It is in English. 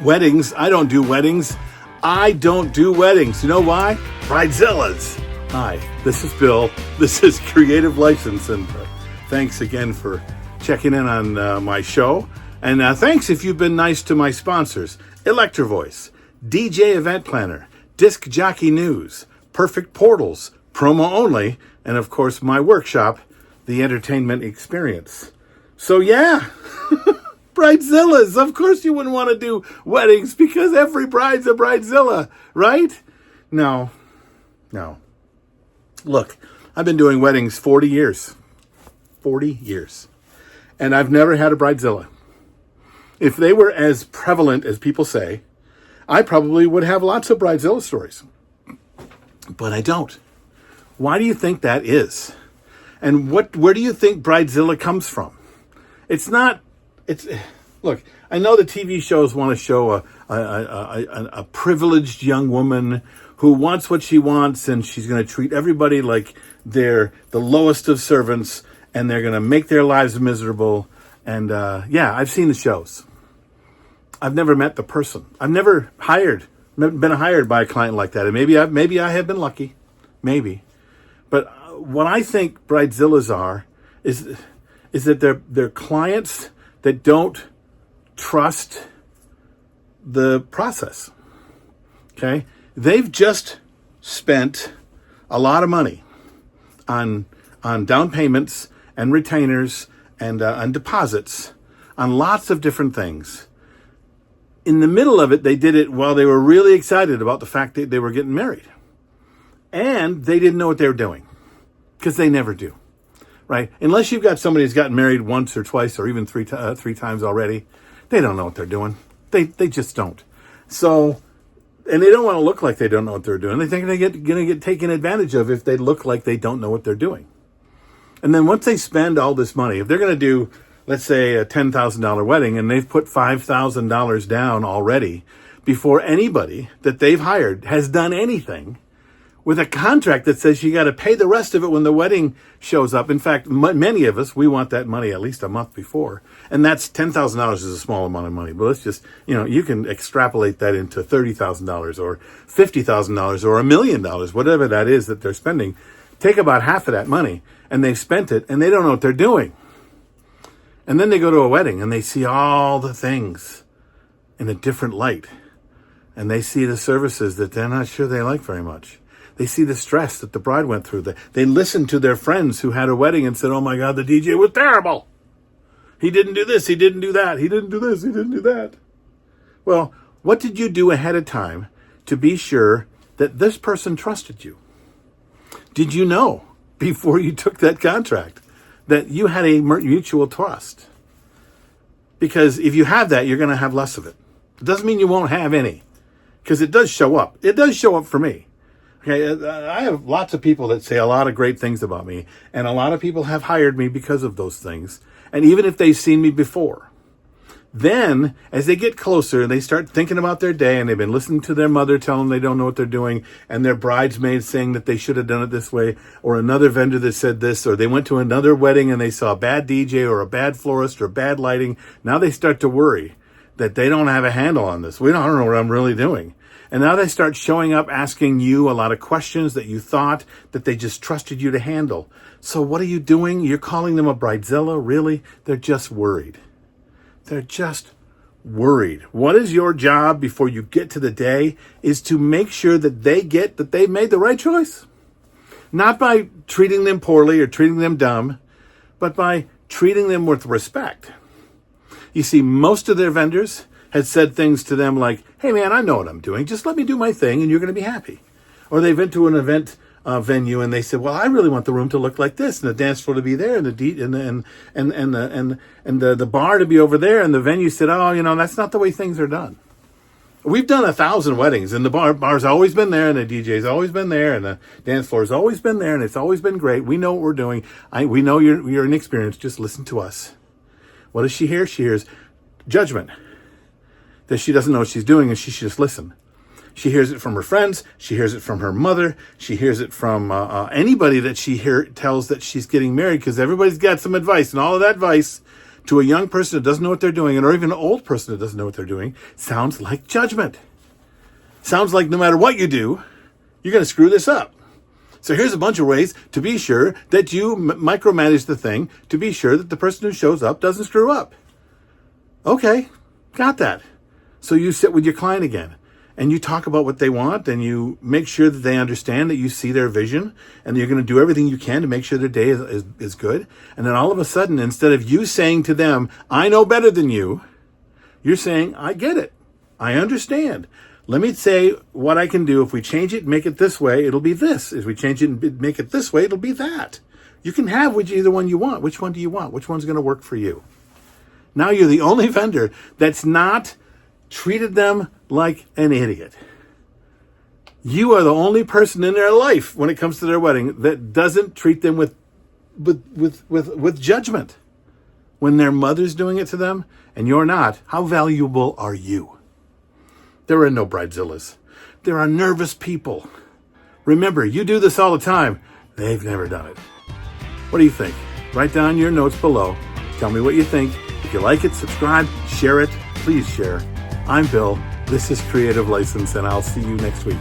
Weddings. I don't do weddings. I don't do weddings. You know why? Bridezillas. Hi, this is Bill. This is Creative License, and thanks again for checking in on my show. And thanks if you've been nice to my sponsors: Electro Voice, DJ Event Planner, Disc Jockey News, Perfect Portals, Promo Only, and of course my workshop, The Entertainment Experience. So yeah. Bridezillas. Of course you wouldn't want to do weddings because every bride's a bridezilla, right? No. Look, I've been doing weddings 40 years. 40 years. And I've never had a bridezilla. If they were as prevalent as people say, I probably would have lots of bridezilla stories. But I don't. Why do you think that is? And where do you think bridezilla comes from? Look, I know the TV shows want to show a privileged young woman who wants what she wants, and she's going to treat everybody like they're the lowest of servants, and they're going to make their lives miserable. And yeah, I've seen the shows. I've never met the person. I've never been hired by a client like that. And maybe I have been lucky, maybe. But what I think bridezillas are is that they're clients that don't trust the process. Okay? They've just spent a lot of money on down payments and retainers and on deposits on lots of different things. In the middle of it, they did it while they were really excited about the fact that they were getting married. And they didn't know what they were doing, because they never do. Right? Unless you've got somebody who's gotten married once or twice or even three times already, they don't know what they're doing. They just don't. So, and they don't want to look like they don't know what they're doing. They think they're going to get taken advantage of if they look like they don't know what they're doing. And then once they spend all this money, if they're going to do, let's say, a $10,000 wedding, and they've put $5,000 down already before anybody that they've hired has done anything, with a contract that says you got to pay the rest of it when the wedding shows up. In fact, many of us, we want that money at least a month before. And that's $10,000 is a small amount of money. But let's just, you can extrapolate that into $30,000 or $50,000 or $1 million, whatever that is that they're spending. Take about half of that money, and they've spent it, and they don't know what they're doing. And then they go to a wedding, and they see all the things in a different light. And they see the services that they're not sure they like very much. They see the stress that the bride went through. They listened to their friends who had a wedding and said, oh my God, the DJ was terrible. He didn't do this. He didn't do that. He didn't do this. He didn't do that. Well, what did you do ahead of time to be sure that this person trusted you? Did you know before you took that contract that you had a mutual trust? Because if you have that, you're going to have less of it. It doesn't mean you won't have any, because it does show up. It does show up for me. Okay, I have lots of people that say a lot of great things about me, and a lot of people have hired me because of those things. And even if they've seen me before, then as they get closer and they start thinking about their day, and they've been listening to their mother tell them they don't know what they're doing, and their bridesmaids saying that they should have done it this way, or another vendor that said this, or they went to another wedding and they saw a bad DJ or a bad florist or bad lighting, now they start to worry that they don't have a handle on this. I don't know what I'm really doing. And now they start showing up asking you a lot of questions that you thought that they just trusted you to handle. So what are you doing? You're calling them a bridezilla? Really? They're just worried. They're just worried. What is your job before you get to the day is to make sure that they get that they made the right choice. Not by treating them poorly or treating them dumb, but by treating them with respect. You see, most of their vendors had said things to them like, hey man, I know what I'm doing. Just let me do my thing and you're going to be happy. Or they went to an event venue and they said, well, I really want the room to look like this, and the dance floor to be there, and the bar to be over there. And the venue said, oh, that's not the way things are done. We've done 1,000 weddings, and the bar's always been there, and the DJ's always been there, and the dance floor's always been there, and it's always been great. We know what we're doing. We know you're inexperienced. Just listen to us. What does she hear? She hears judgment, that she doesn't know what she's doing, and she should just listen. She hears it from her friends. She hears it from her mother. She hears it from anybody that she tells that she's getting married, because everybody's got some advice, and all of that advice to a young person that doesn't know what they're doing, or even an old person that doesn't know what they're doing, sounds like judgment. Sounds like no matter what you do, you're going to screw this up. So here's a bunch of ways to be sure that you micromanage the thing, to be sure that the person who shows up doesn't screw up. Okay, got that. So you sit with your client again, and you talk about what they want, and you make sure that they understand that you see their vision, and you're going to do everything you can to make sure their day is good. And then all of a sudden, instead of you saying to them, I know better than you, you're saying, I get it. I understand. Let me say what I can do. If we change it and make it this way, it'll be this. If we change it and make it this way, it'll be that. You can have either one you want. Which one do you want? Which one's going to work for you? Now you're the only vendor that's not treated them like an idiot. You are the only person in their life when it comes to their wedding that doesn't treat them with judgment. When their mother's doing it to them and you're not, how valuable are you? There are no bridezillas. There are nervous people. Remember, you do this all the time. They've never done it. What do you think? Write down your notes below. Tell me what you think. If you like it, subscribe, share it. Please share. I'm Bill. This is Creative License, and I'll see you next week.